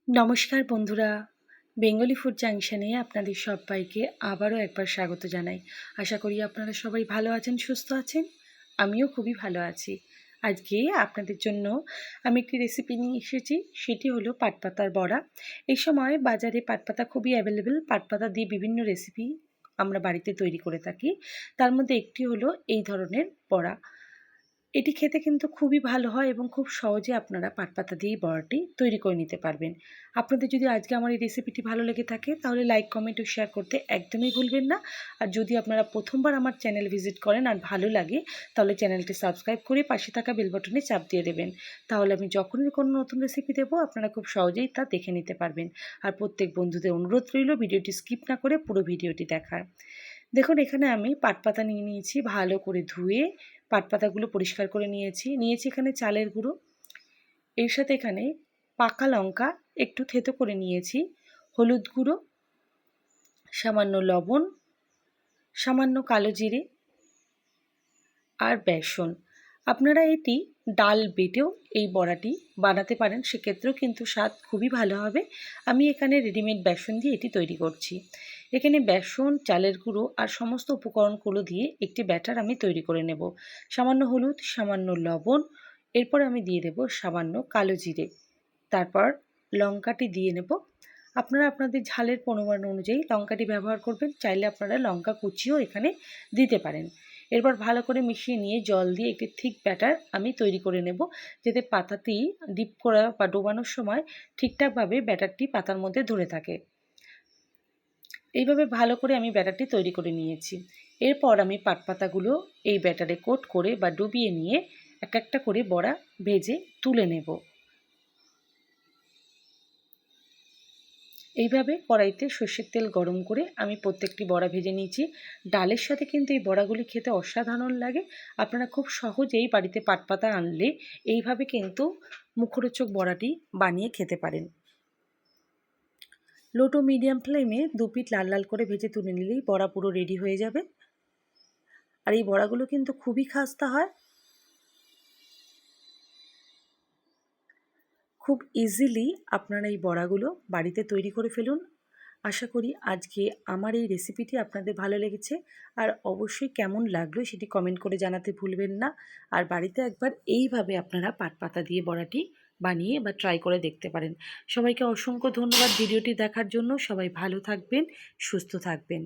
নমস্কার বন্ধুরা, Bengali food জাংশনে আপনাদের সবাইকে আবারও একবার স্বাগত জানাই। আশা করি আপনারা সবাই ভালো আছেন, সুস্থ আছেন। আমিও খুবই ভালো আছি। আজকে আপনাদের জন্য আমি একটি রেসিপি নিয়ে এসেছি, সেটি হলো পাটপাতার বড়া। এই সময় বাজারে পাটপাতা খুবই অ্যাভেলেবেল। পাটপাতা দিয়ে বিভিন্ন রেসিপি আমরা বাড়িতে তৈরি করে থাকি। তার মধ্যে একটি হলো এই ধরনের বড়া। এটি খেতে কিন্তু খুবই ভালো হয় এবং খুব সহজে আপনারা পাটপাতা দিয়েই বড়াটি তৈরি করে নিতে পারবেন। আপনাদের যদি আজকে আমার এই রেসিপিটি ভালো লেগে থাকে তাহলে লাইক, কমেন্ট ও শেয়ার করতে একদমই ভুলবেন না। আর যদি আপনারা প্রথমবার আমার চ্যানেল ভিজিট করেন আর ভালো লাগে তাহলে চ্যানেলটি সাবস্ক্রাইব করে পাশে থাকা বেল বাটনে চাপ দিয়ে দেবেন। তাহলে আমি যখনই কোনো নতুন রেসিপি দেবো আপনারা খুব সহজেই তা দেখে নিতে পারবেন। আর প্রত্যেক বন্ধুদের অনুরোধ রইল ভিডিওটি স্কিপ না করে পুরো ভিডিওটি দেখার। দেখুন, এখানে আমি পাটপাতা নিয়ে নিয়েছি, ভালো করে ধুয়ে পাটপাতাগুলো পরিষ্কার করে নিয়েছি এখানে চালের গুঁড়ো। এর সাথে এখানে পাকা লঙ্কা একটু থেতো করে নিয়েছি, হলুদ গুঁড়ো, সামান্য লবণ, সামান্য কালো জিরে আর বেসন। আপনারা এটি ডাল বেটেও এই বড়াটি বানাতে পারেন, সেক্ষেত্রেও কিন্তু স্বাদ খুবই ভালো হবে। আমি এখানে রেডিমেড বেসন দিয়ে এটি তৈরি করছি। এখানে বেসন, চালের গুঁড়ো আর সমস্ত উপকরণগুলো দিয়ে একটি ব্যাটার আমি তৈরি করে নেব। সামান্য হলুদ, সামান্য লবণ, এরপর আমি দিয়ে দেব সামান্য কালো জিরে, তারপর লঙ্কাটি দিয়ে নেব। আপনারা আপনাদের ঝালের পরিমাণ অনুযায়ী লঙ্কাটি ব্যবহার করবেন, চাইলে আপনারা লঙ্কা কুচিও এখানে দিতে পারেন। এরপর ভালো করে মিশিয়ে নিয়ে জল দিয়ে একটি থিক ব্যাটার আমি তৈরি করে নেব, যাতে পাতাটি ডিপ করা বা ডোবানোর সময় ঠিকঠাকভাবে ব্যাটারটি পাতার মধ্যে ধরে থাকে। এইভাবে ভালো করে আমি ব্যাটারটি তৈরি করে নিয়েছি। এরপর আমি পাটপাতাগুলো এই ব্যাটারে কোট করে বা ডুবিয়ে নিয়ে এক একটা করে বড়া ভেজে তুলে নেব। এইভাবে কড়াইতে সর্ষের তেল গরম করে আমি প্রত্যেকটি বড়া ভেজে নিয়েছি। ডালের সাথে কিন্তু এই বড়াগুলি খেতে অসাধারণ লাগে। আপনারা খুব সহজেই বাড়িতে পাটপাতা আনলে এইভাবে কিন্তু মুখরোচক বড়াটি বানিয়ে খেতে পারেন। লো টু মিডিয়াম ফ্লেমে দু পিঠ লাল লাল করে ভেজে তুলে নিলেই বড়া পুরো রেডি হয়ে যাবে। আর এই বড়াগুলো কিন্তু খুবই খাস্তা হয়। খুব ইজিলি আপনারা এই বড়াগুলো বাড়িতে তৈরি করে ফেলুন। আশা করি আজকে আমার এই রেসিপিটি আপনাদের ভালো লেগেছে। আর অবশ্যই কেমন লাগলো সেটি কমেন্ট করে জানাতে ভুলবেন না। আর বাড়িতে একবার এইভাবে আপনারা পাটপাতা দিয়ে বড়াটি বানিয়ে বা ট্রাই করে দেখতে পারেন। সবাইকে অসংখ্য ধন্যবাদ ভিডিওটি দেখার জন্য। সবাই ভালো থাকবেন, সুস্থ থাকবেন।